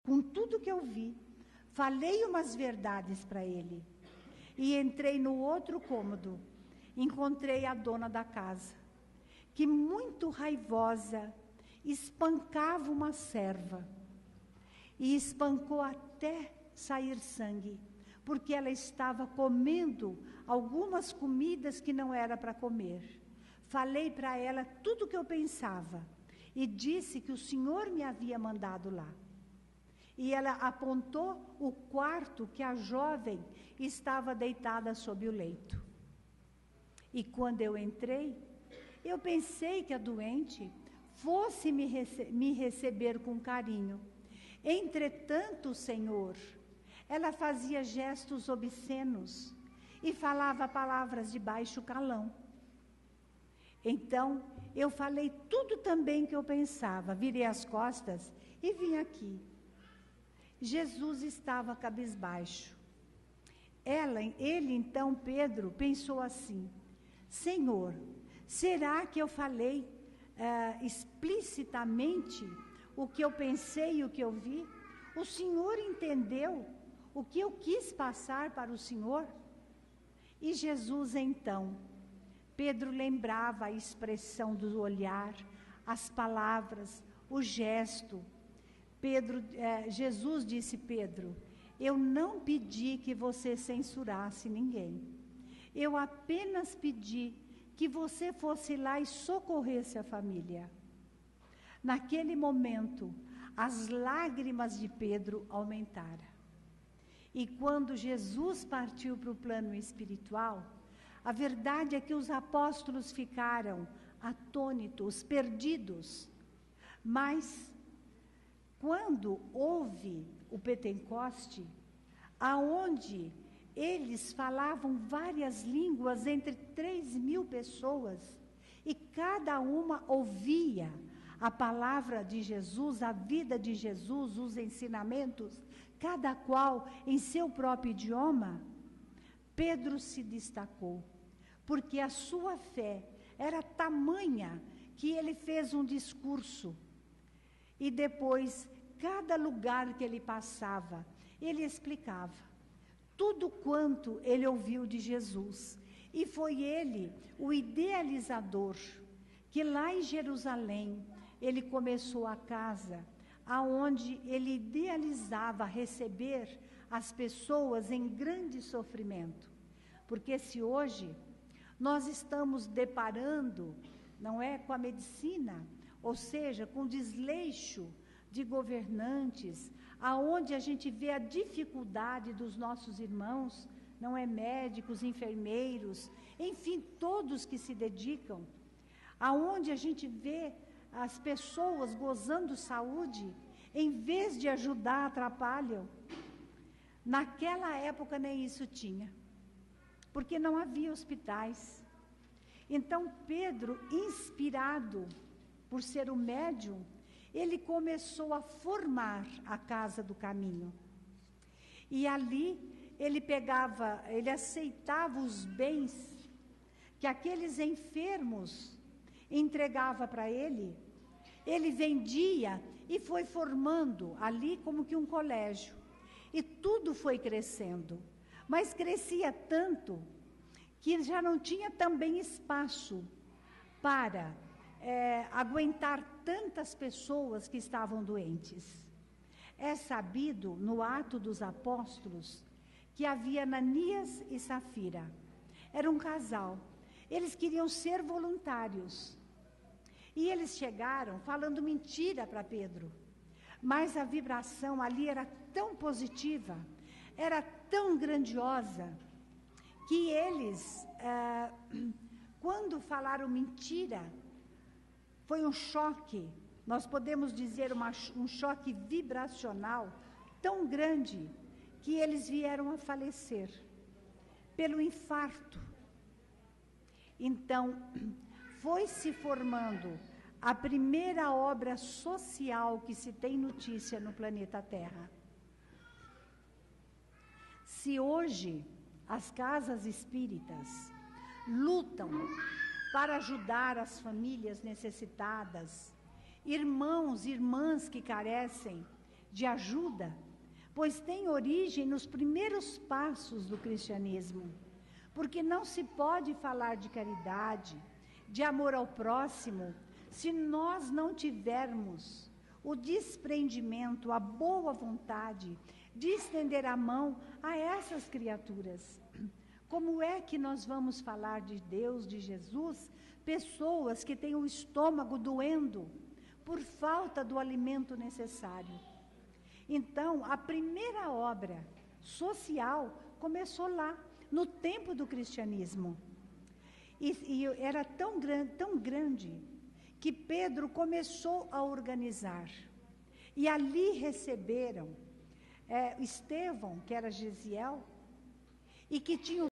com tudo que eu vi, falei umas verdades para ele. E entrei no outro cômodo, encontrei a dona da casa, que muito raivosa, espancava uma serva. E espancou até sair sangue, porque ela estava comendo algumas comidas que não era para comer. Falei para ela tudo o que eu pensava e disse que o Senhor me havia mandado lá. E ela apontou o quarto que a jovem estava deitada sob o leito. E quando eu entrei, eu pensei que a doente fosse me receber com carinho. Entretanto, Senhor, ela fazia gestos obscenos e falava palavras de baixo calão. Então, eu falei tudo também que eu pensava, virei as costas e vim aqui. Jesus estava cabisbaixo. Ele então, Pedro, pensou assim: Senhor, será que eu falei explicitamente o que eu pensei e o que eu vi? O Senhor entendeu o que eu quis passar para o Senhor? E Jesus então, Pedro lembrava a expressão do olhar, as palavras, o gesto. Jesus disse: Pedro, eu não pedi que você censurasse ninguém. Eu apenas pedi que você fosse lá e socorresse a família. Naquele momento, as lágrimas de Pedro aumentaram. E quando Jesus partiu para o plano espiritual, a verdade é que os apóstolos ficaram atônitos, perdidos. Mas, quando houve o Pentecoste, aonde eles falavam várias línguas entre 3.000 pessoas, e cada uma ouvia a palavra de Jesus, a vida de Jesus, os ensinamentos, cada qual em seu próprio idioma, Pedro se destacou, porque a sua fé era tamanha que ele fez um discurso. E depois, cada lugar que ele passava, ele explicava tudo quanto ele ouviu de Jesus. E foi ele, o idealizador, que lá em Jerusalém, ele começou a casa, aonde ele idealizava receber as pessoas em grande sofrimento. Porque se hoje nós estamos deparando, não é, com a medicina, ou seja, com desleixo de governantes, aonde a gente vê a dificuldade dos nossos irmãos, não é, médicos, enfermeiros, enfim, todos que se dedicam, aonde a gente vê as pessoas gozando saúde, em vez de ajudar, atrapalham. Naquela época nem isso tinha, porque não havia hospitais. Então Pedro, inspirado por ser o médium, ele começou a formar a Casa do Caminho. E ali ele aceitava os bens que aqueles enfermos entregava para ele, ele vendia e foi formando ali como que um colégio. E tudo foi crescendo, mas crescia tanto que já não tinha também espaço para aguentar tantas pessoas que estavam doentes. É sabido no Atos dos Apóstolos que havia Ananias e Safira. Era um casal. Eles queriam ser voluntários. E eles chegaram falando mentira para Pedro. Mas a vibração ali era tão positiva, era tão grandiosa, que eles, quando falaram mentira, foi um choque, nós podemos dizer um choque vibracional tão grande, que eles vieram a falecer pelo infarto. Então, foi se formando a primeira obra social que se tem notícia no planeta Terra. Se hoje as casas espíritas lutam para ajudar as famílias necessitadas, irmãos e irmãs que carecem de ajuda, pois tem origem nos primeiros passos do cristianismo. Porque não se pode falar de caridade, de amor ao próximo, se nós não tivermos o desprendimento, a boa vontade de estender a mão a essas criaturas. Como é que nós vamos falar de Deus, de Jesus, pessoas que têm o estômago doendo por falta do alimento necessário? Então, a primeira obra social começou lá, no tempo do cristianismo. E era tão grande, que Pedro começou a organizar. E ali receberam Estevão, que era Gesiel, e que tinha